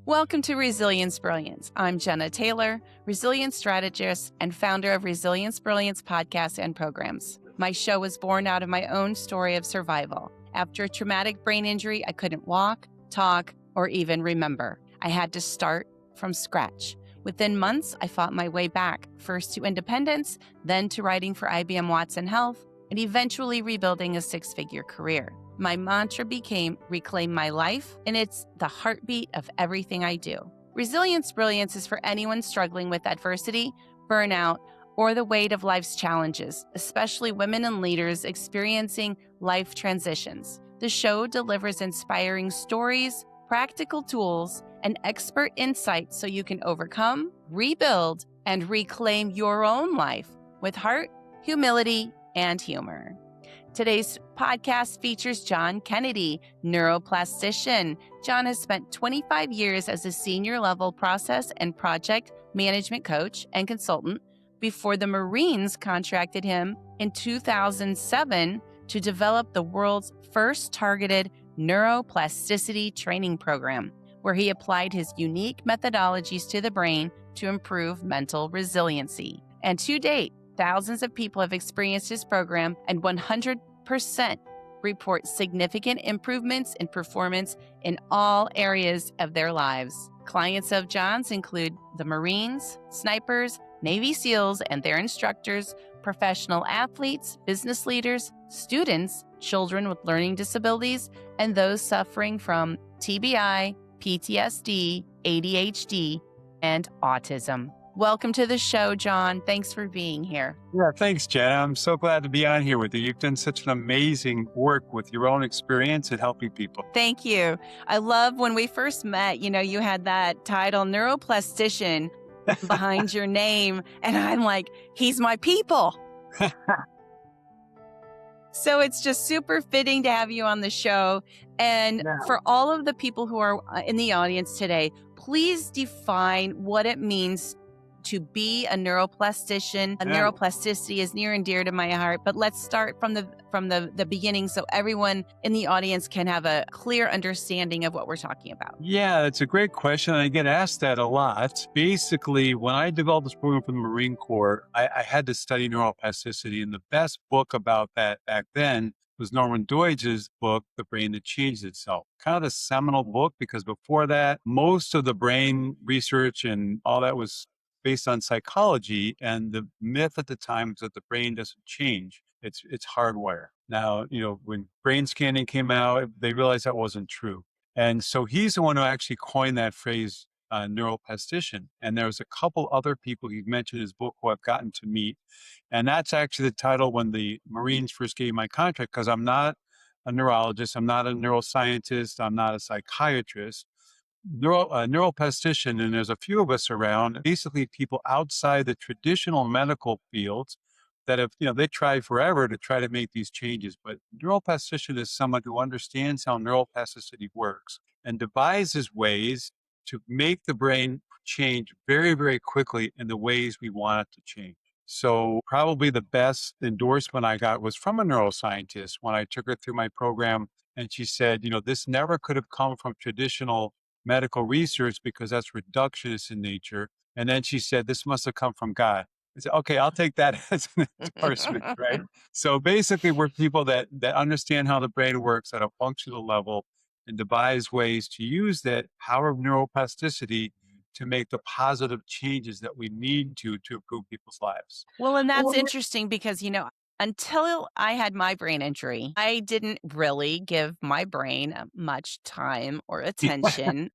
Welcome to Resilience Brilliance. I'm Jena Taylor, resilience strategist and founder of Resilience Brilliance podcasts and programs. My show was born out of my own story of survival. After a traumatic brain injury, I couldn't walk, talk, or even remember. I had to start from scratch. Within months, I fought my way back, first to independence, then to writing for IBM Watson Health, and eventually rebuilding a six-figure career. My mantra became reclaim my life, and it's the heartbeat of everything I do. Resilience Brilliance is for anyone struggling with adversity, burnout, or the weight of life's challenges, especially women and leaders experiencing life transitions. The show delivers inspiring stories, practical tools, and expert insights so you can overcome, rebuild, and reclaim your own life with heart, humility, and humor. Today's podcast features John Kennedy, neuroplastician. John has spent 25 years as a senior level process and project management coach and consultant before the Marines contracted him in 2007 to develop the world's first targeted neuroplasticity training program, where he applied his unique methodologies to the brain to improve mental resiliency. And to date, thousands of people have experienced his program, and 100% report significant improvements in performance in all areas of their lives. Clients of John's include the Marines, snipers, Navy SEALs and their instructors, professional athletes, business leaders, students, children with learning disabilities, and those suffering from TBI, PTSD, ADHD, and autism. Welcome to the show, John. Thanks for being here. Yeah, thanks, Jen. I'm so glad to be on here with you. You've done such an amazing work with your own experience and helping people. Thank you. I love when we first met, you had that title, neuroplastician, behind your name. And I'm like, he's my people. So it's just super fitting to have you on the show. And for all of the people who are in the audience today, please define what it means to be a neuroplastician. Neuroplasticity is near and dear to my heart, but let's start from the beginning so everyone in the audience can have a clear understanding of what we're talking about. Yeah, it's a great question. I get asked that a lot. Basically, when I developed this program for the Marine Corps, I had to study neuroplasticity, and the best book about that back then was Norman Doidge's book, The Brain That Changed Itself. Kind of a seminal book, because before that, most of the brain research and all that was based on psychology, and the myth at the time was that the brain doesn't change. It's hardwire. Now, when brain scanning came out, they realized that wasn't true. And so he's the one who actually coined that phrase, neuroplastician. And there's a couple other people he mentioned in his book who I've gotten to meet. And that's actually the title when the Marines first gave my contract, because I'm not a neurologist, I'm not a neuroscientist, I'm not a psychiatrist. Neuroplastician, and there's a few of us around, basically people outside the traditional medical fields that have, they tried forever to try to make these changes. But neuroplastician is someone who understands how neuroplasticity works and devises ways to make the brain change very, very quickly in the ways we want it to change. So probably the best endorsement I got was from a neuroscientist when I took her through my program. And she said, this never could have come from traditional medical research because that's reductionist in nature. And then she said, this must have come from God. I said, okay, I'll take that as an endorsement, right? So basically, we're people that understand how the brain works at a functional level and devise ways to use that power of neuroplasticity to make the positive changes that we need to improve people's lives. Well, and that's interesting because, until I had my brain injury, I didn't really give my brain much time or attention.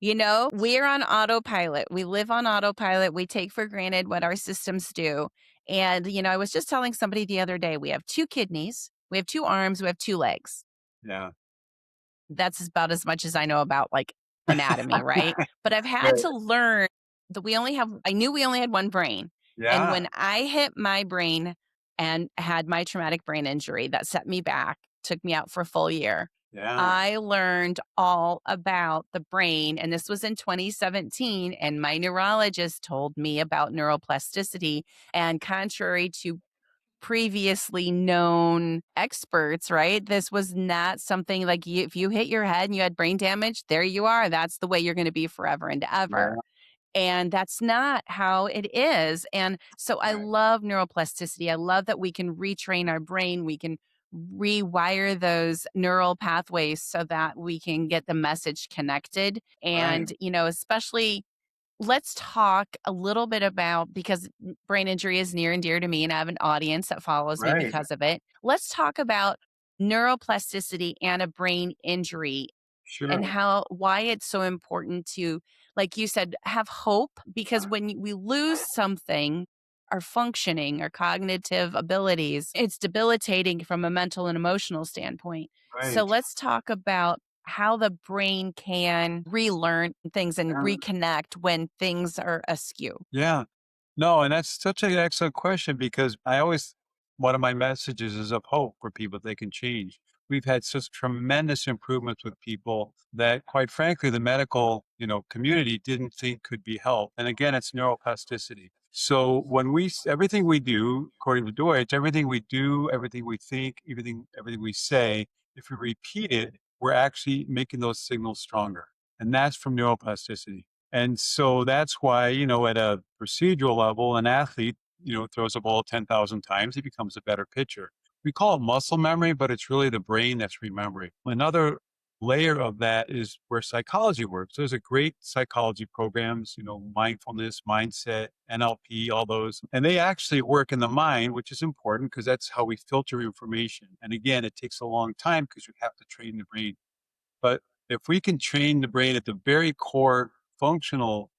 We're on autopilot. We live on autopilot. We take for granted what our systems do. And, I was just telling somebody the other day, we have 2 kidneys, we have 2 arms, we have 2 legs. Yeah. That's about as much as I know about anatomy, right? But I've had to learn that I knew we only had one brain. Yeah. And when I hit my brain and had my traumatic brain injury that set me back, took me out for a full year, I learned all about the brain. And this was in 2017. And my neurologist told me about neuroplasticity. And contrary to previously known experts, right? This was not something like if you hit your head and you had brain damage, there you are. That's the way you're going to be forever and ever. Yeah. And that's not how it is. And so I Right. love neuroplasticity. I love that we can retrain our brain. We can rewire those neural pathways so that we can get the message connected. Right. And, especially let's talk a little bit about because brain injury is near and dear to me, and I have an audience that follows me Right. because of it. Let's talk about neuroplasticity and a brain injury and Sure. why it's so important to, like you said, have hope because when we lose something, our functioning, our cognitive abilities, it's debilitating from a mental and emotional standpoint. So Right. let's talk about how the brain can relearn things and Yeah. reconnect when things are askew. Yeah. No, and that's such an excellent question because I always, one of my messages is of hope for people they can change. We've had such tremendous improvements with people that, quite frankly, the medical, community didn't think could be helped. And again, it's neuroplasticity. So when everything we do, according to Deutsch, everything we do, everything we think, everything we say, if we repeat it, we're actually making those signals stronger. And that's from neuroplasticity. And so that's why, at a procedural level, an athlete, throws a ball 10,000 times, he becomes a better pitcher. We call it muscle memory, but it's really the brain that's remembering. Another layer of that is where psychology works. There's a great psychology programs, mindfulness, mindset, NLP, all those. And they actually work in the mind, which is important because that's how we filter information. And again, it takes a long time because you have to train the brain. But if we can train the brain at the very core functional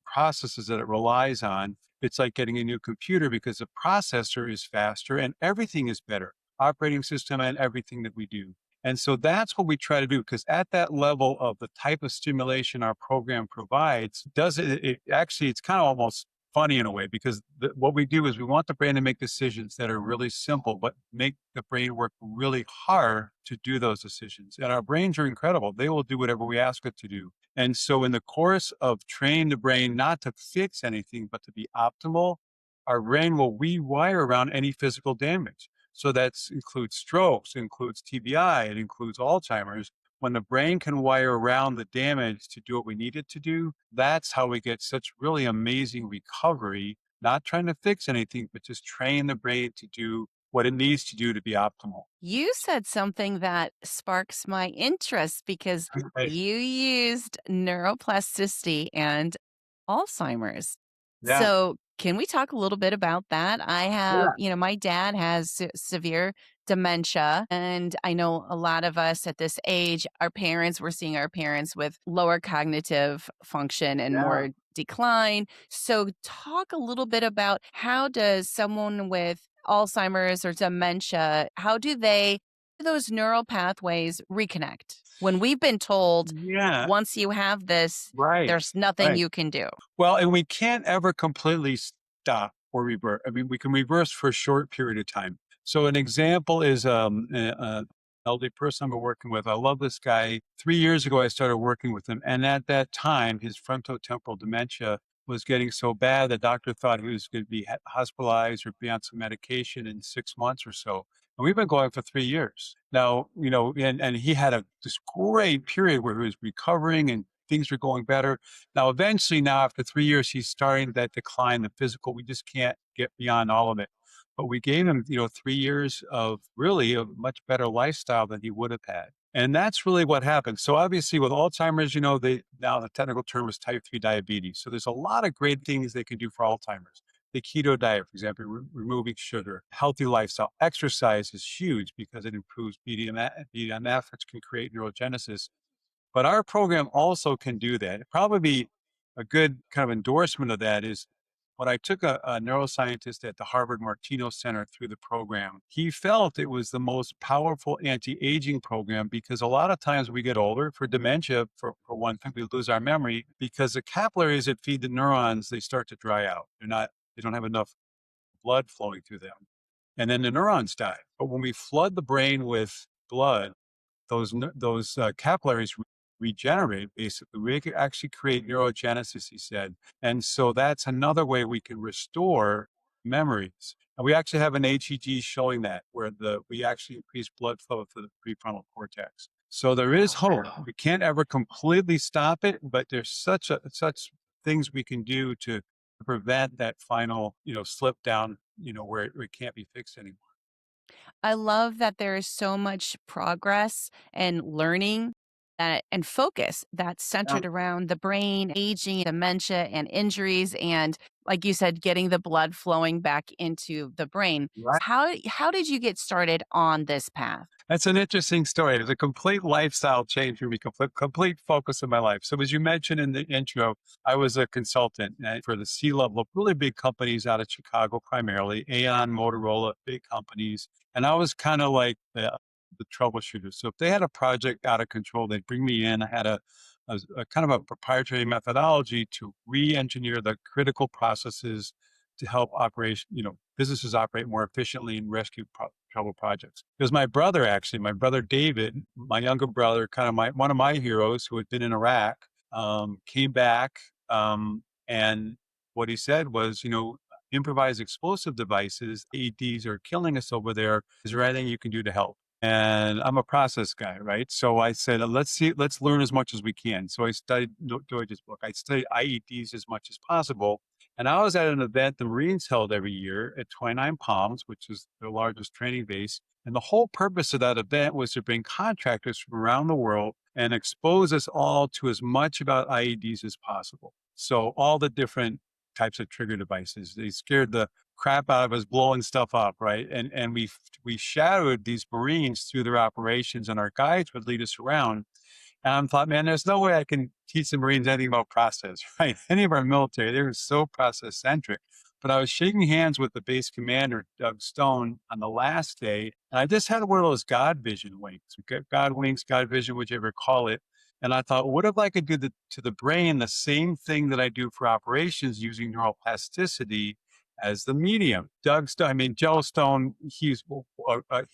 processes that it relies on, it's like getting a new computer because the processor is faster and everything is better, operating system and everything that we do. And so that's what we try to do because at that level of the type of stimulation our program provides, does it actually, it's kind of almost funny in a way because what we do is we want the brain to make decisions that are really simple, but make the brain work really hard to do those decisions. And our brains are incredible. They will do whatever we ask it to do. And so, in the course of training the brain not to fix anything, but to be optimal, our brain will rewire around any physical damage. So that includes strokes, includes TBI, it includes Alzheimer's. When the brain can wire around the damage to do what we need it to do, that's how we get such really amazing recovery, not trying to fix anything, but just train the brain to do what it needs to do to be optimal. You said something that sparks my interest because Right. you used neuroplasticity and Alzheimer's. Yeah. So, can we talk a little bit about that? I have, Yeah. my dad has severe dementia, and I know a lot of us at this age, we're seeing our parents with lower cognitive function and Yeah. more decline. So, talk a little bit about how does someone with Alzheimer's or dementia, how do those neural pathways reconnect? When we've been told Yeah. once you have this, Right. there's nothing Right. you can do. Well, and we can't ever completely stop or revert. I mean, we can reverse for a short period of time. So an example is a elderly person I'm working with. I love this guy. 3 years ago, I started working with him, and at that time, his frontotemporal dementia was getting so bad the doctor thought he was going to be hospitalized or be on some medication in 6 months or so. And we've been going for 3 years now. And he had this great period where he was recovering and things were going better. Now, eventually, now after 3 years, he's starting that decline, the physical. We just can't get beyond all of it. But we gave him, 3 years of really a much better lifestyle than he would have had. And that's really what happened. So obviously with Alzheimer's, now the technical term is type 3 diabetes. So there's a lot of great things they can do for Alzheimer's. The keto diet, for example, removing sugar, healthy lifestyle, exercise is huge because it improves BDNF, which can create neurogenesis. But our program also can do that. It'd probably be a good kind of endorsement of that is when I took a neuroscientist at the Harvard Martino Center through the program, he felt it was the most powerful anti-aging program because a lot of times we get older for dementia, for one thing, we lose our memory because the capillaries that feed the neurons, they start to dry out. They don't have enough blood flowing through them. And then the neurons die. But when we flood the brain with blood, those capillaries regenerate. Basically, we can actually create neurogenesis, he said, and so that's another way we can restore memories. And we actually have an HEG showing that where we actually increase blood flow to the prefrontal cortex. So there is hope. We can't ever completely stop it, but there's such things we can do to prevent that final, slip down, where it can't be fixed anymore. I love that there is so much progress and learning and focus that's Yeah, centered around the brain, aging, dementia, and injuries, and like you said, getting the blood flowing back into the brain. right. How did you get started on this path? That's an interesting story. It was a complete lifestyle change for me, complete focus of my life. So, as you mentioned in the intro, I was a consultant for the C-level of really big companies out of Chicago, primarily Aon, Motorola, big companies. And I was kind of like the troubleshooter. So, if they had a project out of control, they'd bring me in. I had a kind of a proprietary methodology to re-engineer the critical processes to help businesses operate more efficiently and rescue trouble projects. It was my brother, actually, my brother David, my younger brother, kind of one of my heroes who had been in Iraq, came back, and what he said was, improvised explosive devices, AEDs are killing us over there. Is there anything you can do to help? And I'm a process guy, right? So I said, let's learn as much as we can. So I studied Deutsch's book. I studied IEDs as much as possible. And I was at an event the Marines held every year at 29 Palms, which is their largest training base. And the whole purpose of that event was to bring contractors from around the world and expose us all to as much about IEDs as possible. So all the different types of trigger devices, they scared the crap out of us blowing stuff up, right? And we shadowed these Marines through their operations, and our guides would lead us around. And I thought, man, there's no way I can teach the Marines anything about process, right? Any of our military, they were so process centric. But I was shaking hands with the base commander, Doug Stone, on the last day. And I just had one of those God vision wings, God wings, God vision, whichever you call it. And I thought, what if I could do to the brain the same thing that I do for operations using neuroplasticity as the medium? Doug Stone, I mean, Joe Stone, he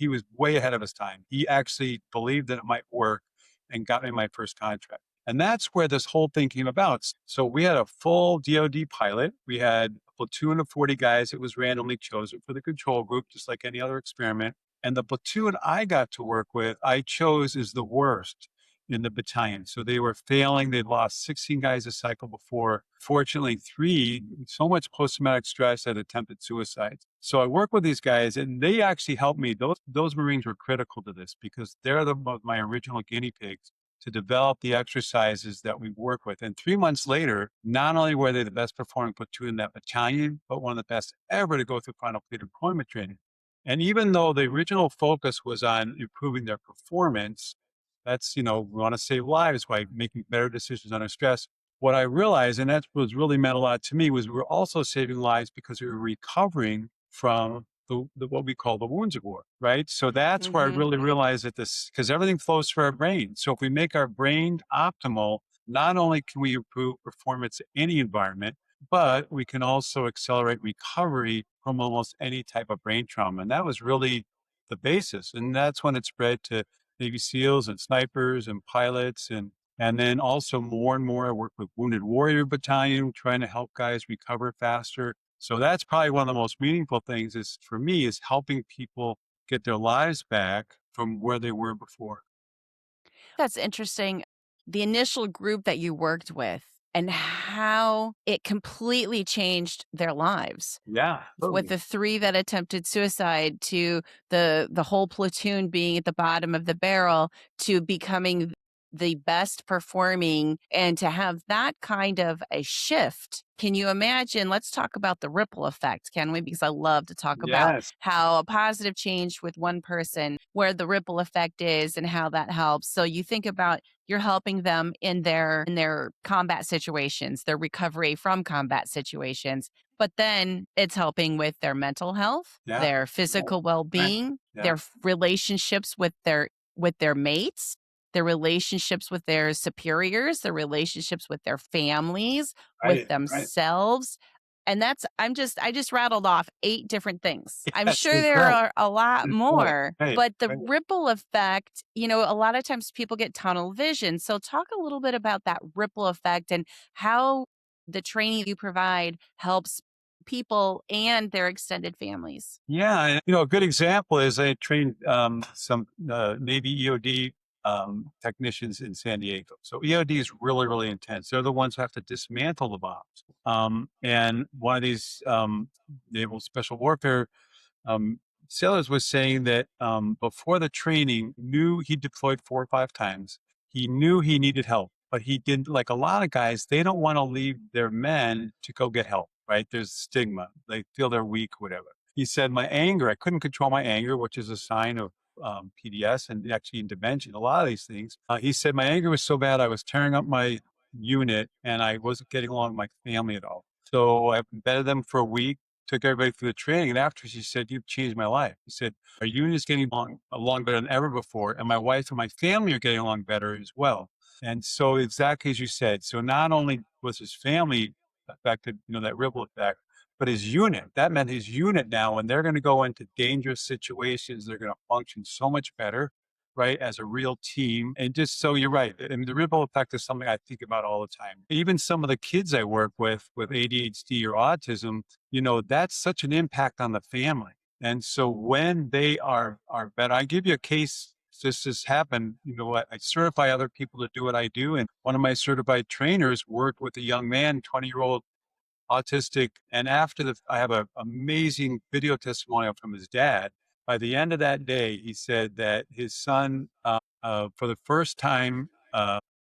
was way ahead of his time. He actually believed that it might work and got me my first contract. And that's where this whole thing came about. So we had a full DoD pilot. We had a platoon of 40 guys that was randomly chosen for the control group, just like any other experiment. And the platoon I got to work with, I chose as the worst in the battalion. So they were failing. They'd lost 16 guys a cycle before. Fortunately, three, so much post-traumatic stress, had attempted suicide. So I work with these guys, and they actually helped me. Those Marines were critical to this because they're my original guinea pigs to develop the exercises that we work with. And 3 months later, not only were they the best performing platoon in that battalion, but one of the best ever to go through final fleet deployment training. And even though the original focus was on improving their performance, that's, we want to save lives by making better decisions under stress. What I realized, and that was really meant a lot to me, was we were also saving lives because we were recovering from what we call the wounds of war, right? So that's where I Mhm. really realized that because everything flows through our brain. So if we make our brain optimal, not only can we improve performance in any environment, but we can also accelerate recovery from almost any type of brain trauma. And that was really the basis. And that's when it spread to Navy SEALs and snipers and pilots. And then also more and more, I work with Wounded Warrior Battalion, trying to help guys recover faster. So that's probably one of the most meaningful things is for me is helping people get their lives back from where they were before. That's interesting. The initial group that you worked with and how it completely changed their lives. Yeah, With totally. the 3 that attempted suicide to the whole platoon being at the bottom of the barrel to becoming the best performing and to have that kind of a shift. Can you imagine? Let's talk about the ripple effect, can we? Because I love to talk about Yes. how a positive change with one person, where the ripple effect is and how that helps. So you think about you're helping them in their combat situations, their recovery from combat situations, but then it's helping with their mental health, Yeah. their Right. physical Right. well-being, Yeah. their relationships with their mates, their relationships with their superiors, their relationships with their families, with Right. Right. themselves. And that's I just rattled off 8 different things. I'm Yes. sure That's there right. are a lot That's right. more, Right. but the Right. ripple effect, a lot of times people get tunnel vision. So talk a little bit about that ripple effect and how the training you provide helps people and their extended families. Yeah, and, a good example is I trained some Navy EOD technicians in San Diego. So EOD is really, really intense. They're the ones who have to dismantle the bombs. And one of these naval special warfare um, sailors was saying that before the training, knew he deployed 4 or 5 times. He knew he needed help, but he didn't. Like a lot of guys, they don't want to leave their men to go get help. Right? There's stigma. They feel they're weak, whatever. He said, "My anger, I couldn't control my anger, which is a sign of PDS and actually in dementia. A lot of these things." He said, "My anger was so bad, I was tearing up my unit, and I wasn't getting along with my family at all. So I embedded them for a week, took everybody through the training, and after she said, 'You've changed my life.' He said, 'Our union is getting along better than ever before, and my wife and my family are getting along better as well.'" And so exactly as you said, so not only was his family affected, that ripple effect, but his unit, that meant his unit now, when they're going to go into dangerous situations, they're going to function so much better, right, as a real team. And just so you're right. I mean, the ripple effect is something I think about all the time. Even some of the kids I work with ADHD or autism, that's such an impact on the family. And so when they are better, I give you a case. This has happened. I certify other people to do what I do. And one of my certified trainers worked with a young man, 20-year-old autistic. And I have an amazing video testimonial from his dad. By the end of that day, he said that his son, for the first time,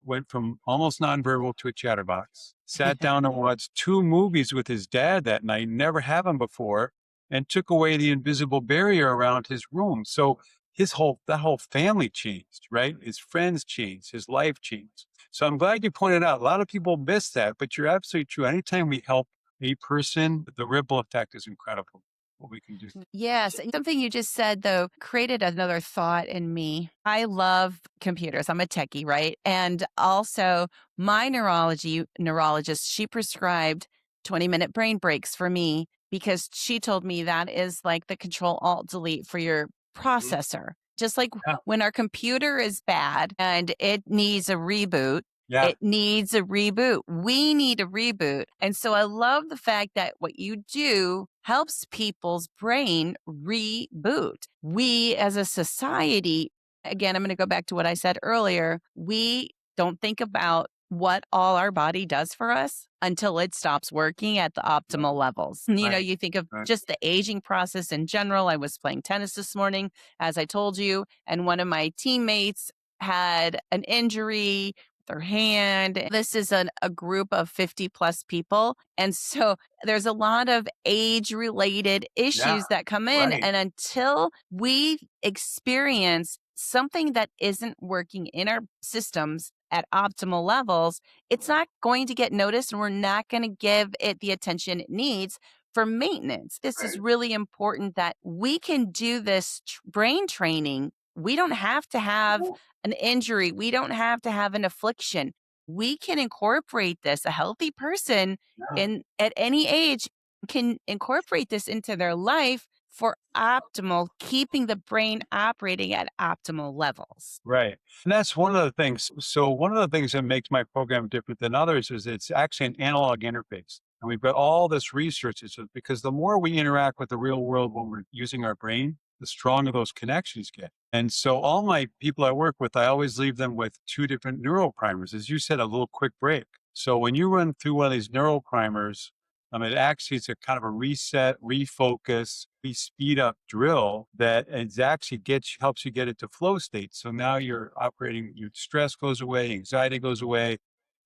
went from almost nonverbal to a chatterbox, sat down and watched 2 movies with his dad that night, never happened before, and took away the invisible barrier around his room. So that whole family changed, right? His friends changed, his life changed. So I'm glad you pointed out. A lot of people miss that, but you're absolutely true. Anytime we help a person, the ripple effect is incredible. What we can do. Yes. And something you just said, though, created another thought in me. I love computers. I'm a techie, right? And also, my neurologist, she prescribed 20-minute brain breaks for me because she told me that is like the control alt delete for your Mhm. processor. Just like Yeah. when our computer is bad and it needs a reboot, Yeah. it needs a reboot. We need a reboot. And so I love the fact that what you do helps people's brain reboot. We as a society, again, I'm going to go back to what I said earlier, we don't think about what all our body does for us until it stops working at the optimal Right. levels. Right. You think of Right. just the aging process in general. I was playing tennis this morning, as I told you, and one of my teammates had an injury their hand. This is a group of 50 plus people. And so there's a lot of age related Yeah. issues that come in. Right. And until we experience something that isn't working in our systems at optimal levels, it's not going to get noticed and we're not going to give it the attention it needs for maintenance. This is Right. really important that we can do this brain training. We don't have to have an injury. We don't have to have an affliction. We can incorporate this. A healthy person Yeah. in at any age can incorporate this into their life for optimal, keeping the brain operating at optimal levels. Right. And that's one of the things. So one of the things that makes my program different than others is it's actually an analog interface. And we've got all this research. Because the more we interact with the real world when we're using our brain, the stronger those connections get. And so all my people I work with, I always leave them with 2 different neural primers. As you said, a little quick break. So when you run through one of these neural primers, it actually is a kind of a reset, refocus, speed up drill that is actually helps you get into flow state. So now you're operating, your stress goes away, anxiety goes away,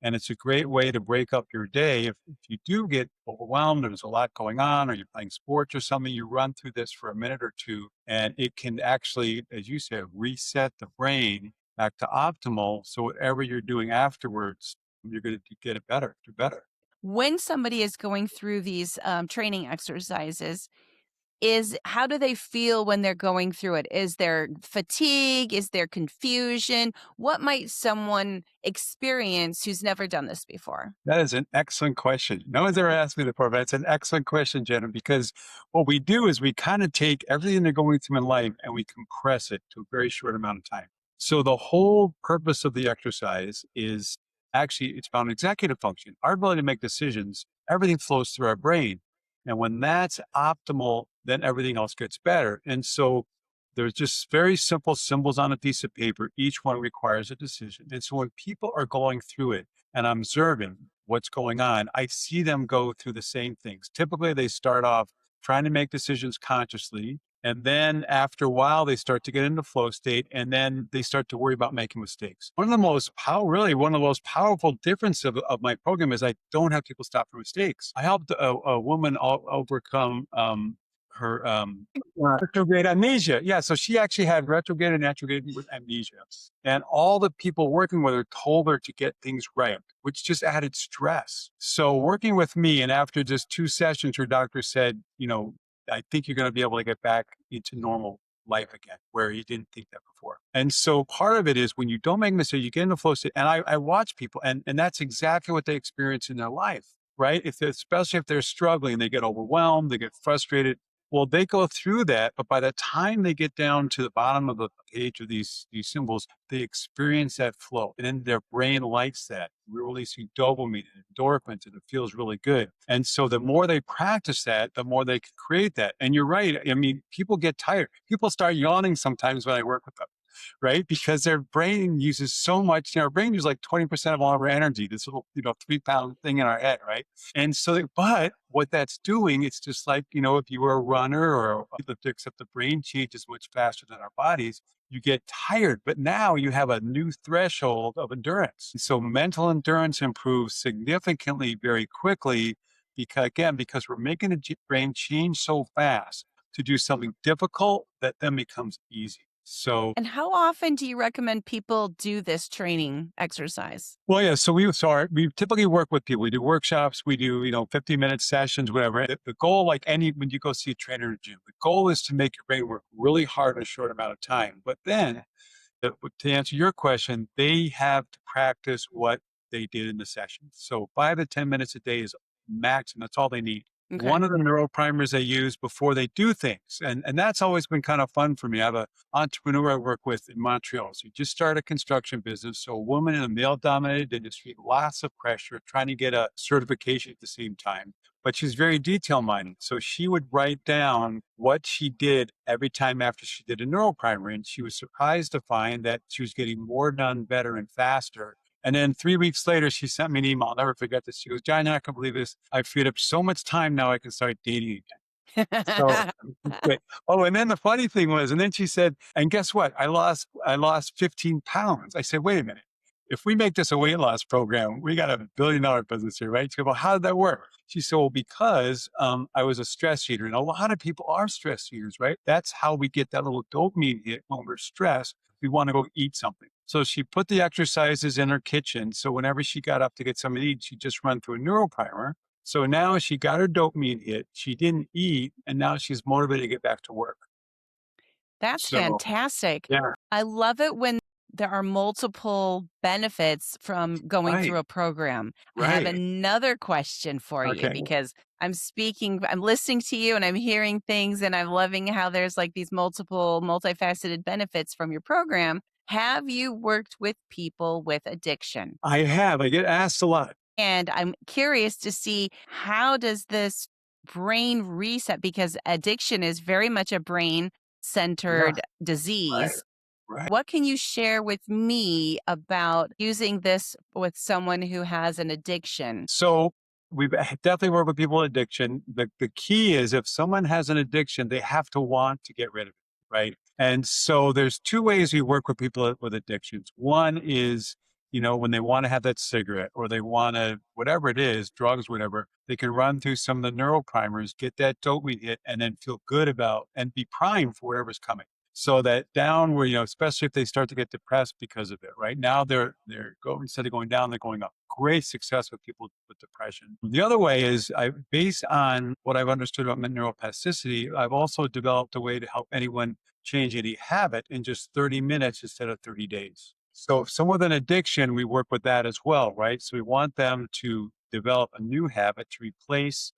and it's a great way to break up your day. If you do get overwhelmed, there's a lot going on, or you're playing sports or something, you run through this for a minute or two, and it can actually, as you said, reset the brain back to optimal. So whatever you're doing afterwards, you're going to get it better, do better. When somebody is going through these training exercises, is how do they feel when they're going through it? Is there fatigue? Is there confusion? What might someone experience who's never done this before? That is an excellent question. No one's ever asked me before, but it's an excellent question, Jenna, because what we do is we kind of take everything they're going through in life and we compress it to a very short amount of time. So the whole purpose of the exercise is actually it's about executive function, our ability to make decisions. Everything flows through our brain. And when that's optimal, then everything else gets better. And so there's just very simple symbols on a piece of paper. Each one requires a decision. And so when people are going through it and I'm observing what's going on, I see them go through the same things. Typically, they start off trying to make decisions consciously. And then after a while, they start to get into flow state and then they start to worry about making mistakes. Really one of the most powerful difference of my program is I don't have people stop for mistakes. I helped a woman overcome her retrograde amnesia. Yeah, so she actually had retrograde and retrograde with amnesia. And all the people working with her told her to get things right, which just added stress. So working with me, and after just 2 sessions, her doctor said, I think you're going to be able to get back into normal life again, where you didn't think that before. And so part of it is when you don't make mistakes, you get in the flow state. And I watch people, and that's exactly what they experience in their life, right? Especially if they're struggling, they get overwhelmed, they get frustrated. Well, they go through that, but by the time they get down to the bottom of the page of these symbols, they experience that flow. And then their brain likes that. We're releasing dopamine and endorphins, and it feels really good. And so the more they practice that, the more they can create that. And you're right. I mean, people get tired. People start yawning sometimes when I work with them, right? Because their brain uses so much, our brain uses like 20% of all of our energy, this little, 3-pound thing in our head, right? And so, but what that's doing, it's just like, if you were a runner or a lifter, except the brain changes much faster than our bodies, you get tired, but now you have a new threshold of endurance. So mental endurance improves significantly very quickly because we're making the brain change so fast to do something difficult that then becomes easy. So, And how often do you recommend people do this training exercise? well, yeah. So we typically work with people. We do workshops. We do 15-minute sessions, whatever. The goal, like when you go see a trainer in a gym, the goal is to make your brain work really hard in a short amount of time. But then, to answer your question, they have to practice what they did in the session. So 5 to 10 minutes a day is maximum. That's all they need. Okay. One of the neuroprimers they use before they do things. And that's always been kind of fun for me. I have an entrepreneur I work with in Montreal. So he just started a construction business. So a woman in a male dominated industry, lots of pressure, trying to get a certification at the same time. But she's very detail minded. So she would write down what she did every time after she did a neuroprimer. And she was surprised to find that she was getting more done better and faster. And then 3 weeks later, she sent me an email. I'll never forget this. She goes, John, I can't believe this. I've freed up so much time now I can start dating again. So, great. Oh, and then the funny thing was, and then she said, and guess what? I lost 15 pounds. I said, wait a minute. If we make this a weight loss program, we got a $1 billion business here, right? She goes, well, how did that work? She said, well, because I was a stress eater. And a lot of people are stress eaters, right? That's how we get that little dopamine hit when we're stressed. We want to go eat something. So she put the exercises in her kitchen. So whenever she got up to get something to eat, she'd just run through a neuroprimer. So now she got her dopamine hit. She didn't eat, and now she's motivated to get back to work. That's So, fantastic. yeah, I love it when there are multiple benefits from going through right, a program. I have right. another question for you Okay. because I'm listening to you and I'm hearing things and I'm loving how there's like these multifaceted benefits from your program. Have you worked with people with addiction? I have. I get asked a lot. And I'm curious to see how does this brain reset because addiction is very much a brain Yeah, centered right, disease. right. What can you share with me about using this with someone who has an addiction? So we've definitely worked with people with addiction. The key is if someone has an addiction, they have to want to get rid of it, right? And so there's two ways we work with people with addictions. One is, when they want to have that cigarette or they want to, whatever it is, drugs, whatever, they can run through some of the neuroprimers, get that dopamine hit, and then feel good about and be primed for whatever's coming. So that down where, especially if they start to get depressed because of it, right? Now they're going, instead of going down, they're going up. Great success with people with depression. The other way is based on what I've understood about neuroplasticity, I've also developed a way to help anyone change any habit in just 30 minutes instead of 30 days. So if someone with an addiction, we work with that as well, right? So we want them to develop a new habit to replace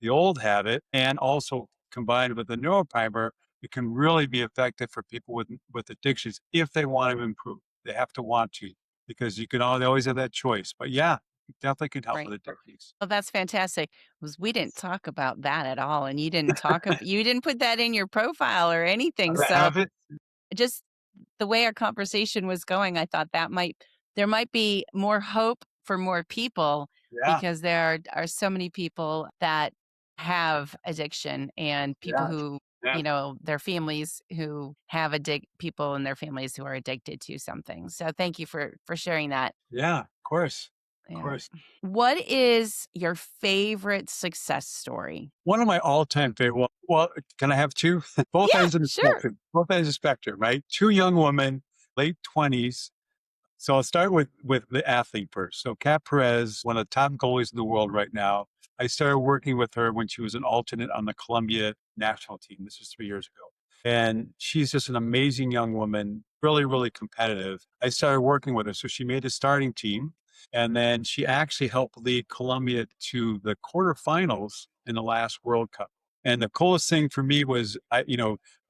the old habit and also combined with the neuroprimer, it can really be effective for people with addictions if they want to improve. They have to want to because they always have that choice. But yeah, definitely can help Right. with the techniques. Well, that's fantastic. Was we didn't talk about that at all, and you didn't put that in your profile or anything. I So have it. just the way our conversation was going, I thought there might be more hope for more people Yeah, because there are so many people that have addiction and people yeah, who, yeah, their families who have people in their families who are addicted to something. So thank you for sharing that. yeah. Of course, of Yeah. course. What is your favorite success story? One of my all-time favorite. Well, can I have two? Both Yeah, ends of the sure. spectrum. Both ends of the spectrum. Right. Two young women, late 20s. So I'll start with the athlete first. So Kat Perez, one of the top goalies in the world right now. I started working with her when she was an alternate on the Columbia national team. This was 3 years ago. And she's just an amazing young woman, really, really competitive. I started working with her. So she made the starting team. And then she actually helped lead Columbia to the quarterfinals in the last World Cup. And the coolest thing for me was, I'd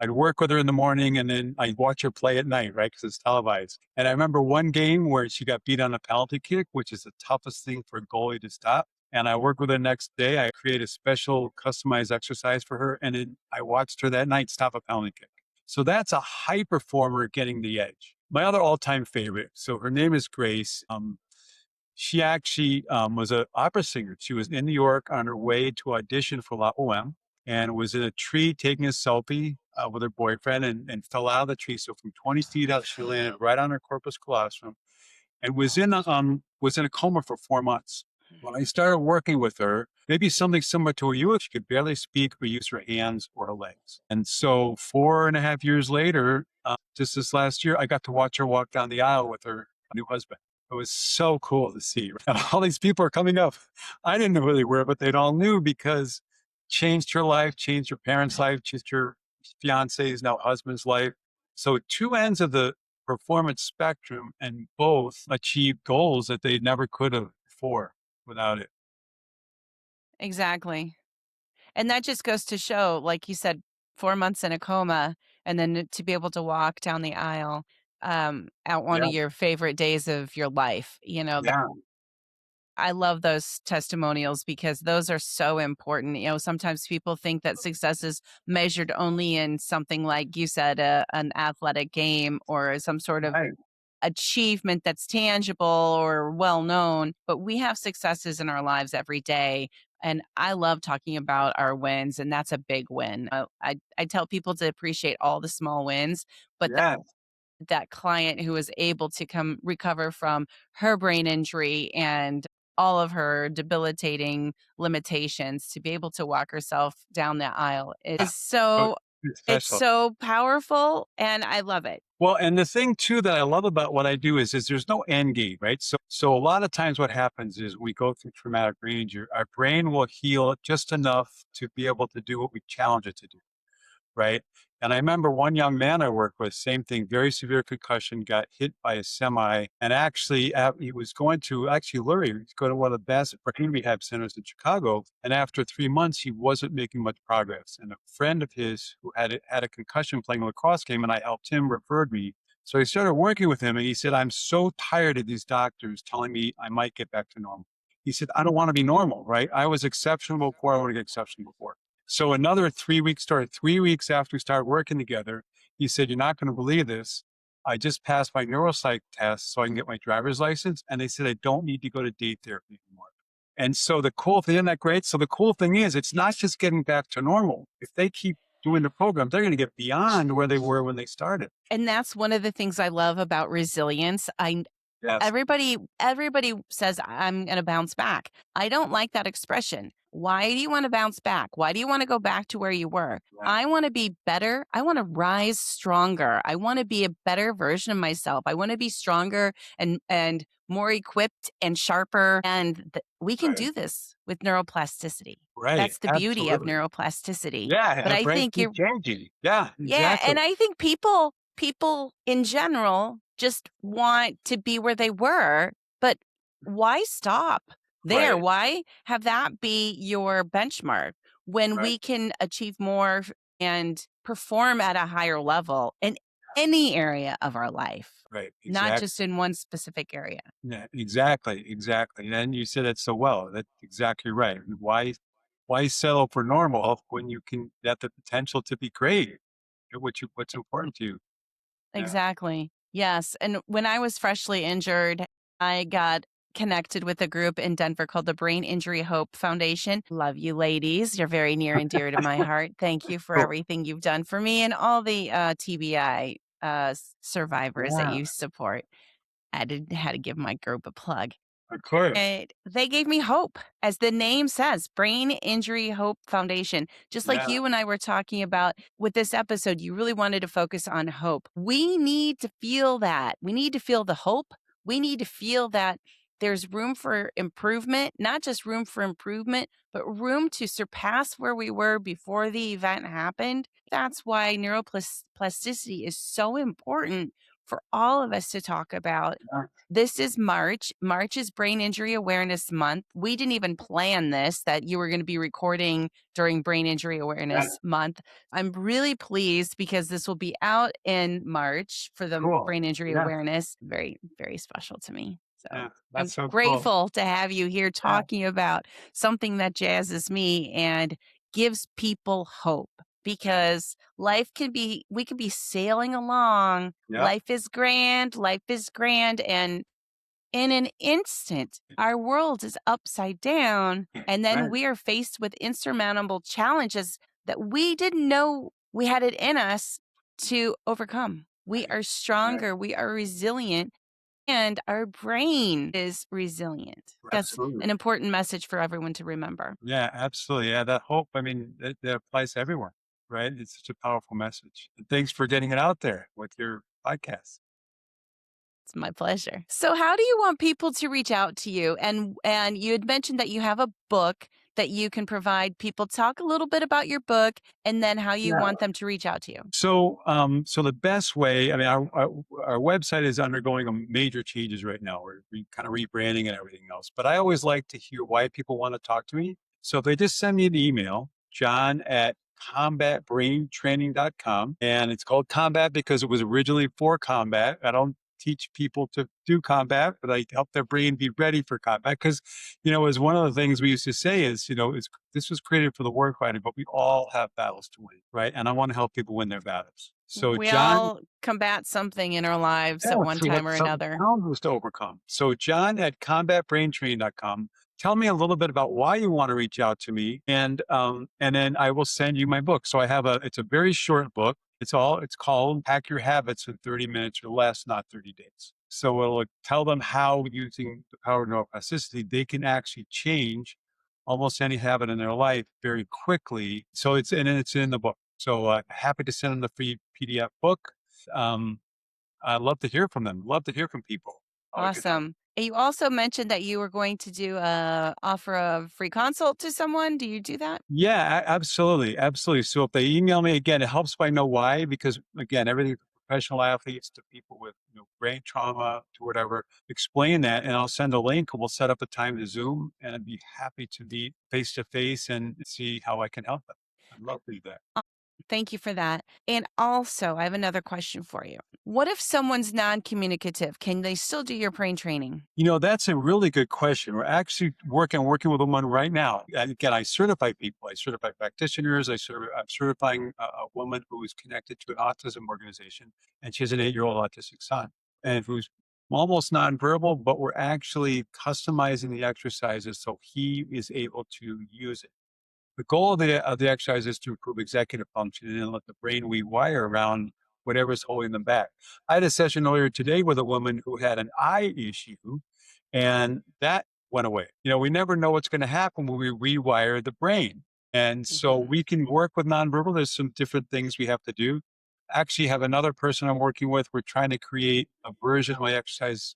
work with her in the morning and then I'd watch her play at night, right? Because it's televised. And I remember one game where she got beat on a penalty kick, which is the toughest thing for a goalie to stop. And I worked with her the next day. I created a special customized exercise for her. And then I watched her that night stop a penalty kick. So that's a high performer getting the edge. My other all-time favorite. So her name is Grace. She actually was an opera singer. She was in New York on her way to audition for La OM and was in a tree taking a selfie with her boyfriend and fell out of the tree. So from 20 feet out, she landed right on her corpus callosum and was in a coma for 4 months. When I started working with her, maybe something similar to you, she could barely speak or use her hands or her legs. And so 4.5 years later, just this last year, I got to watch her walk down the aisle with her new husband. It was so cool to see. And all these people are coming up. I didn't know who they were, but they'd all knew because changed her life, changed her parents' life, changed her fiance's now husband's life. So two ends of the performance spectrum and both achieve goals that they never could have before without it. Exactly. And that just goes to show, like you said, 4 months in a coma, and then to be able to walk down the aisle, at one Yeah. of your favorite days of your life, Yeah. I love those testimonials because those are so important. Sometimes people think that success is measured only in something like you said, an athletic game or some sort of Right. achievement that's tangible or well known, but we have successes in our lives every day. And I love talking about our wins, and that's a big win. I tell people to appreciate all the small wins, but Yeah. that client who was able to come recover from her brain injury and all of her debilitating limitations to be able to walk herself down the aisle is Oh, so it's it's special. so powerful and I love it. Well, and the thing too that I love about what I do is there's no end game, right? So a lot of times what happens is we go through traumatic brain injury, our brain will heal just enough to be able to do what we challenge it to do. Right. And I remember one young man I worked with, same thing, very severe concussion, got hit by a semi. And actually, he was going to Lurie, he was going to one of the best brain rehab centers in Chicago. And after 3 months, he wasn't making much progress. And a friend of his who had a concussion playing lacrosse game, and I helped him, referred me. So I started working with him, and he said, I'm so tired of these doctors telling me I might get back to normal. He said, I don't want to be normal, right? I was exceptional before, I want to get exceptional before. So another 3 weeks started 3 weeks after we started working together. He said, you're not going to believe this. I just passed my neuropsych test so I can get my driver's license. And they said, I don't need to go to date therapy anymore. And so the cool thing, isn't that great? So the cool thing is it's not just getting back to normal. If they keep doing the program, they're going to get beyond where they were when they started. And that's one of the things I love about resilience. Yes. Everybody says I'm going to bounce back. I don't like that expression. Why do you want to bounce back? Why do you want to go back to where you were? Yeah. I want to be better. I want to rise stronger. I want to be a better version of myself. I want to be stronger and more equipped and sharper. And we can Right. do this with neuroplasticity. Right. That's the beauty of Absolutely. neuroplasticity. Yeah. And But the I brain think keeps changing. Yeah. yeah, Exactly. and I think people in general just want to be where they were, but why stop there? Right. Why have that be your benchmark when Right. we can achieve more and perform at a higher level in any area of our life, Right. not just Exactly. in one specific area. Yeah, exactly, exactly. And you said it so well. That's exactly right. Why settle for normal when you can have the potential to be great at what's important to you? Yeah. Exactly. Yes. And when I was freshly injured, I got connected with a group in Denver called the Brain Injury Hope Foundation. Love you, ladies. You're very near and dear to my heart. Thank you for Cool. everything you've done for me and all the TBI survivors that Yeah, you support. Had to give my group a plug. of course. They gave me hope. As the name says, Brain Injury Hope Foundation. Just like Yeah, you and I were talking about with this episode, you really wanted to focus on hope. We need to feel that. We need to feel the hope. We need to feel that there's room for improvement, not just room for improvement, but room to surpass where we were before the event happened. That's why neuroplasticity is so important for all of us to talk about. yeah, This is March. March is Brain Injury Awareness Month. We didn't even plan this, that you were going to be recording during Brain Injury yeah. Awareness Month. I'm really pleased because this will be out in March for the Cool. Brain Injury Yeah, Awareness. Very, very special to me. So yeah. I'm That's so cool. grateful to have you here Yeah, talking about something that jazzes me and gives people hope yeah, because we can be sailing along. yeah. Life is grand. And in an instant, our world is upside down. And then Right, we are faced with insurmountable challenges that we didn't know we had it in us to overcome. We right, are right. stronger, we are resilient, and our brain is resilient. That's Absolutely. an important message for everyone to remember. Yeah, absolutely. Yeah, that hope. I mean, that applies to everyone, right? It's such a powerful message. And thanks for getting it out there with your podcast. It's my pleasure. So how do you want people to reach out to you? And you had mentioned that you have a book that you can provide people. Talk a little bit about your book and then how you Yeah. want them to reach out to you. So the best way, I mean, our website is undergoing a major changes right now. We're kind of rebranding and everything else. But I always like to hear why people want to talk to me. So if they just send me an email, John at combatbraintraining.com. And it's called combat because it was originally for combat. I don't teach people to do combat, but I help their brain be ready for combat. Because, as one of the things we used to say is, this was created for the warfighter, but we all have battles to win, right? And I want to help people win their battles. So, We John, all combat something in our lives yeah, at one we have time or some another. challenges to overcome. So, John at combatbraintraining.com. Tell me a little bit about why you want to reach out to me, and then I will send you my book. So, it's a very short book. It's called Pack Your Habits in 30 minutes or less, not 30 days. So, it'll tell them how using the power of neuroplasticity they can actually change almost any habit in their life very quickly. So, it's in the book. So, happy to send them the free PDF book. Um, I love to hear from them. Love to hear from people. How I can help. Awesome. And you also mentioned that you were going to do offer a free consult to someone. Do you do that? Yeah, absolutely, absolutely. So if they email me again, it helps if I know why, because again, everything from professional athletes to people with brain trauma to whatever, explain that, and I'll send a link. And we'll set up a time to Zoom, and I'd be happy to meet face to face and see how I can help them. I'd love to do that. Thank you for that. And also, I have another question for you. What if someone's non communicative? Can they still do your brain training? That's a really good question. We're actually working with one right now. And again, I certify people. I certify practitioners. I'm certifying a woman who is connected to an autism organization, and she has an 8-year-old autistic son, and who's almost nonverbal. But we're actually customizing the exercises so he is able to use it. The goal of the exercise is to improve executive function and then let the brain rewire around whatever's holding them back. I had a session earlier today with a woman who had an eye issue, and that went away. We never know what's going to happen when we rewire the brain. And so Mhm. we can work with nonverbal. There's some different things we have to do. Actually, have another person I'm working with. We're trying to create a version of my exercise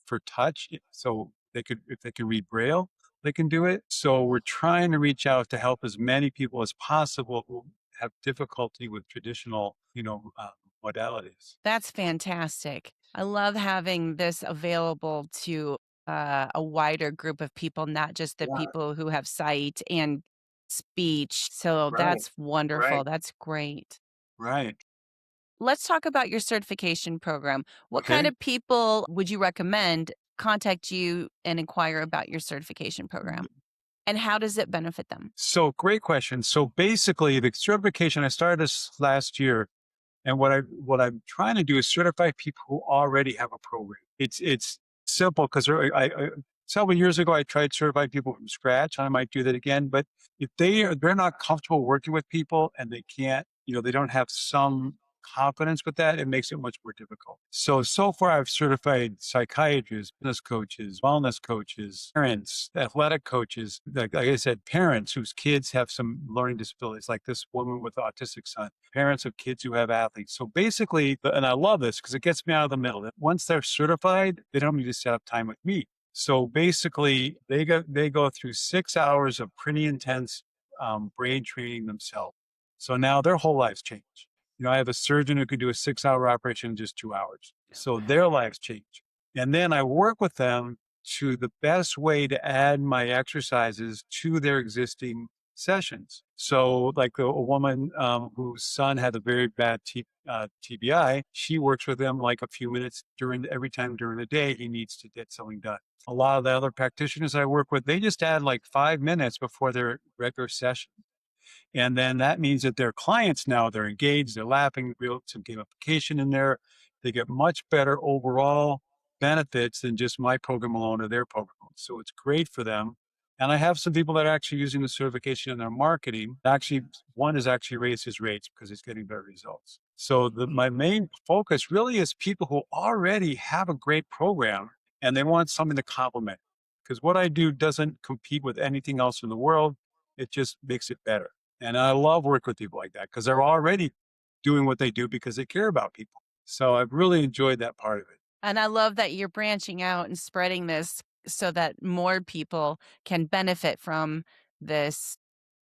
for touch. So if they could read Braille, they can do it. So we're trying to reach out to help as many people as possible who have difficulty with traditional, modalities. That's fantastic. I love having this available to a wider group of people, not just the Yeah, people who have sight and speech. So right, that's wonderful. right, That's great. right. let's talk about your certification program. What kind Okay. of people would you recommend contact you and inquire about your certification program? And how does it benefit them? So great question. So basically the certification, I started this last year. And what I'm trying to do is certify people who already have a program. It's simple because several years ago I tried certifying people from scratch. I might do that again. But if they're not comfortable working with people and they can't, they don't have some confidence with that, it makes it much more difficult. So far I've certified psychiatrists, business coaches, wellness coaches, parents, athletic coaches, like I said, parents whose kids have some learning disabilities, like this woman with autistic son, parents of kids who have athletes. So basically, and I love this because it gets me out of the middle. Once they're certified, they don't need to set up time with me. So basically, they go through 6 hours of pretty intense brain training themselves. So now their whole lives change. I have a surgeon who could do a 6 hour operation in just 2 hours. So their lives change. And then I work with them to the best way to add my exercises to their existing sessions. So, like a woman whose son had a very bad TBI, she works with him like a few minutes every time during the day he needs to get something done. A lot of the other practitioners I work with, they just add like 5 minutes before their regular session. And then that means that their clients now, they're engaged, they're laughing, real some gamification in there. They get much better overall benefits than just my program alone or their program alone. So it's great for them. And I have some people that are actually using the certification in their marketing. Actually, one has actually raised his rates because he's getting better results. So my main focus really is people who already have a great program and they want something to complement. Because what I do doesn't compete with anything else in the world. It just makes it better. And I love working with people like that because they're already doing what they do because they care about people. So I've really enjoyed that part of it. And I love that you're branching out and spreading this so that more people can benefit from this.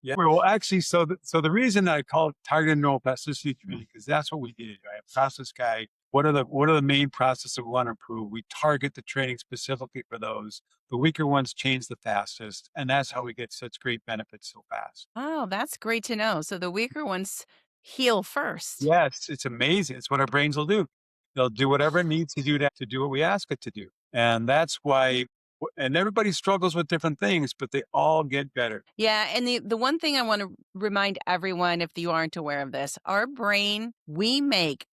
Yeah. Well, actually, so the reason I call it targeted neuroplasticity training because that's what we did. Right? Process guy. What are the main processes we want to improve? We target the training specifically for those. The weaker ones change the fastest, and that's how we get such great benefits so fast. Oh, that's great to know. So the weaker ones heal first. Yes, it's amazing. It's what our brains will do. They'll do whatever it needs to do to do what we ask it to do. And that's why, and everybody struggles with different things, but they all get better. Yeah, and the one thing I want to remind everyone, if you aren't aware of this, our brain, we make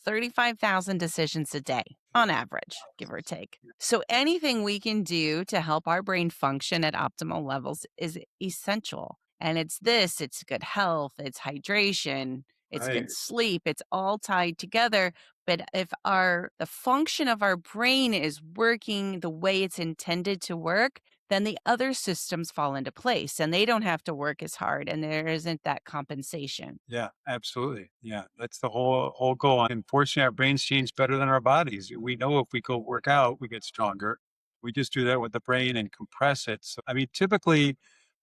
35,000 decisions a day on average, give or take. So anything we can do to help our brain function at optimal levels is essential. And it's good health, it's hydration, it's Right. good sleep, it's all tied together. But if the function of our brain is working the way it's intended to work, then the other systems fall into place and they don't have to work as hard and there isn't that compensation. Yeah, absolutely. Yeah. That's the whole goal. Unfortunately, our brains change better than our bodies. We know if we go work out, we get stronger. We just do that with the brain and compress it. So I mean, typically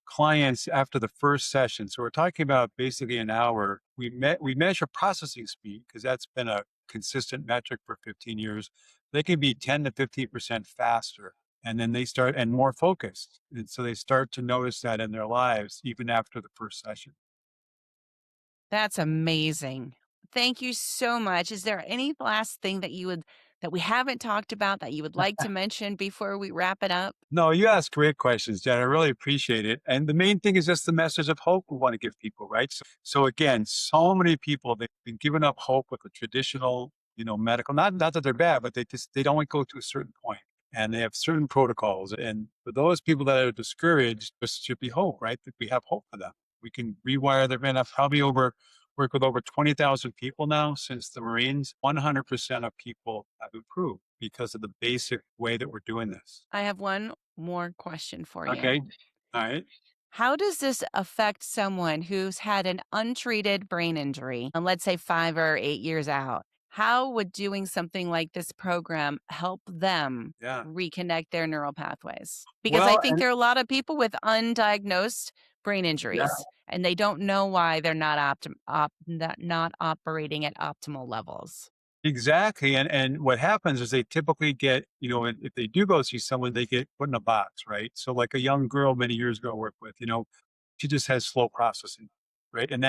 clients after the first session. So we're talking about basically an hour. We measure processing speed because that's been a consistent metric for 15 years. They can be 10 to 15% faster. And then they start and more focused. And so they start to notice that in their lives, even after the first session. That's amazing. Thank you so much. Is there any last thing that we haven't talked about that you would like to mention before we wrap it up? No, you ask great questions, Jen. I really appreciate it. And the main thing is just the message of hope we want to give people, right? So again, so many people they've been giving up hope with the traditional, medical. Not that they're bad, but they don't go to a certain point, and they have certain protocols. And for those people that are discouraged, there should be hope, right? That we have hope for them. We can rewire their brain. I've probably worked with over 20,000 people now since the Marines. 100% of people have improved because of the basic way that we're doing this. I have one more question for you. Okay. All right. How does this affect someone who's had an untreated brain injury, and let's say 5 or 8 years out? How would doing something like this program help them Yeah. reconnect their neural pathways? Because I Well, think and there are a lot of people with undiagnosed brain yeah, injuries, and they don't know why they're not operating at optimal levels. exactly. And what happens is they typically get, if they do go see someone, they get put in a box, right? So like a young girl many years ago I worked with, she just has slow processing. right? And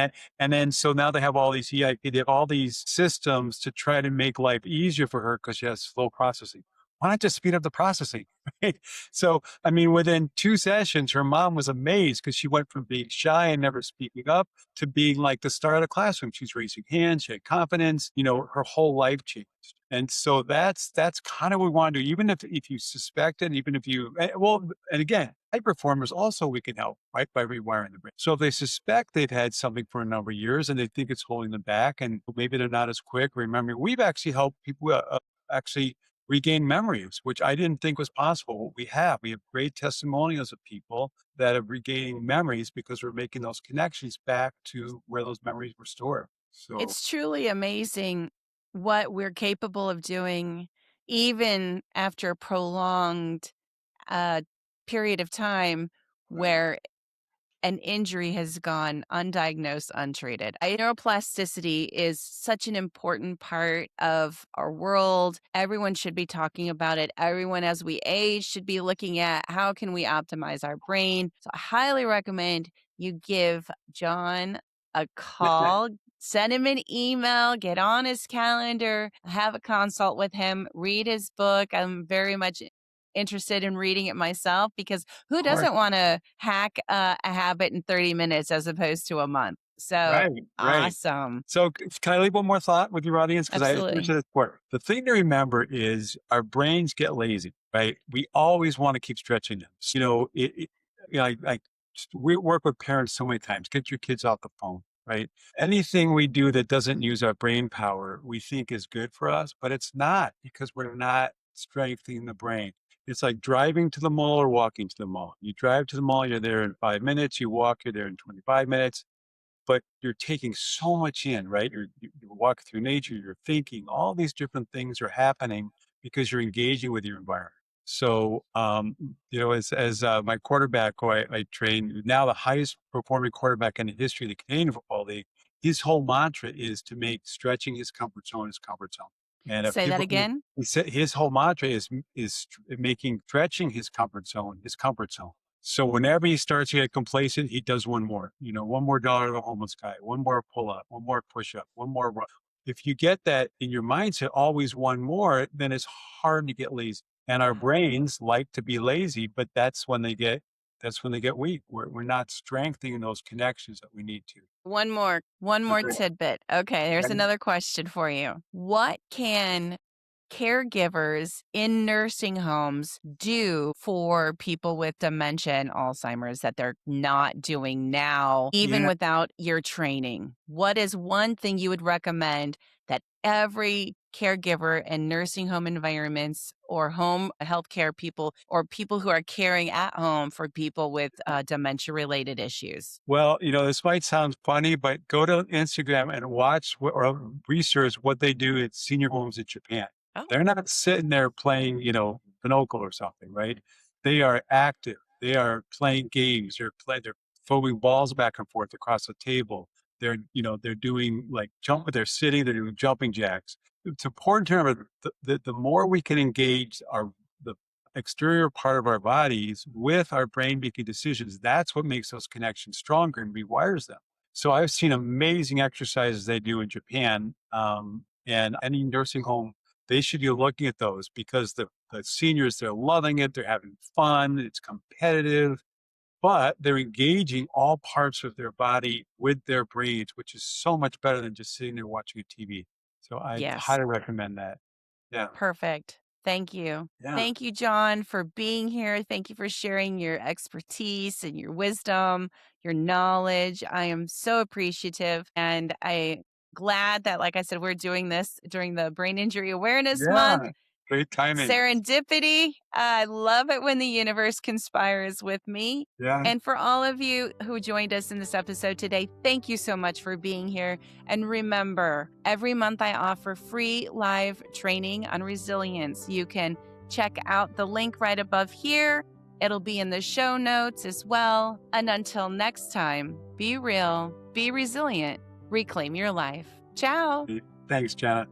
then so now they have all these EIP, they have all these systems to try to make life easier for her because she has slow processing. Why not just speed up the processing? Right? So, I mean, within 2 sessions, her mom was amazed because she went from being shy and never speaking up to being like the star of the classroom. She's raising hands, she had confidence, her whole life changed. And so that's kind of what we want to do. Even if you suspect it, even if you well, and again, high performers also we can help, right? By rewiring the brain. So if they suspect they've had something for a number of years and they think it's holding them back and maybe they're not as quick, remember, we've actually helped people actually regain memories, which I didn't think was possible. We have great testimonials of people that are regaining memories because we're making those connections back to where those memories were stored. So It's truly amazing what we're capable of doing, even after a prolonged uh, period of time where an injury has gone undiagnosed, untreated. Neuroplasticity is such an important part of our world. Everyone should be talking about it. Everyone, as we age, should be looking at how can we optimize our brain. So I highly recommend you give John a call, send him an email, get on his calendar, have a consult with him, read his book. I'm very much interested in reading it myself because who of course. doesn't want to hack a habit in 30 minutes as opposed to a month? So Right, right. awesome. So can I leave one more thought with your audience? Because I Absolutely. appreciate this part. The thing to remember is our brains get lazy, right? We always want to keep stretching them. So, we work with parents so many times. Get your kids off the phone, right? Anything we do that doesn't use our brain power, we think is good for us, but it's not because we're not strengthening the brain. It's like driving to the mall or walking to the mall. You drive to the mall, you're there in 5 minutes. You walk, you're there in 25 minutes, but you're taking so much in, right? You're walking through nature, you're thinking, all these different things are happening because you're engaging with your environment. So, as my quarterback, who I train now, the highest performing quarterback in the history of the Canadian Football League, his whole mantra is to make stretching his comfort zone his comfort zone. And if Say that people, again. he said his whole mantra is making stretching his comfort zone his comfort zone. So whenever he starts to get complacent, he does one more, one more dollar to the homeless guy, one more pull up, one more push up, one more run. If you get that in your mindset, always one more, then it's hard to get lazy. And our brains like to be lazy, but that's when they get weak. We're not strengthening those connections that we need to. One more Okay. tidbit. Okay, here's Ready? another question for you. What can caregivers in nursing homes do for people with dementia and Alzheimer's that they're not doing now, even Yeah. without your training? What is one thing you would recommend that every caregiver in nursing home environments or home healthcare people or people who are caring at home for people with dementia related issues? Well, this might sound funny, but go to Instagram and watch or research what they do at senior homes in Japan. Oh, They're not sitting there playing, Pinochle or something, right? They are active. They are playing games. They're throwing balls back and forth across the table. They're doing like they're sitting, they're doing jumping jacks. It's important to remember the more we can engage the exterior part of our bodies with our brain making decisions, that's what makes those connections stronger and rewires them. So I've seen amazing exercises they do in Japan, and any nursing home, they should be looking at those because the seniors, they're loving it. They're having fun. It's competitive, but they're engaging all parts of their body with their brains, which is so much better than just sitting there watching a TV. So I yes. highly recommend that. Yeah. Perfect. Thank you. Yeah. Thank you, John, for being here. Thank you for sharing your expertise and your wisdom, your knowledge. I am so appreciative. And I glad that, like I said, we're doing this during the Brain Injury Awareness Month. Yeah. Great timing. Serendipity. I love it when the universe conspires with me. Yeah. And for all of you who joined us in this episode today, thank you so much for being here. And remember, every month I offer free live training on resilience. You can check out the link right above here. It'll be in the show notes as well. And until next time, be real, be resilient, reclaim your life. Ciao. Thanks, Jenna.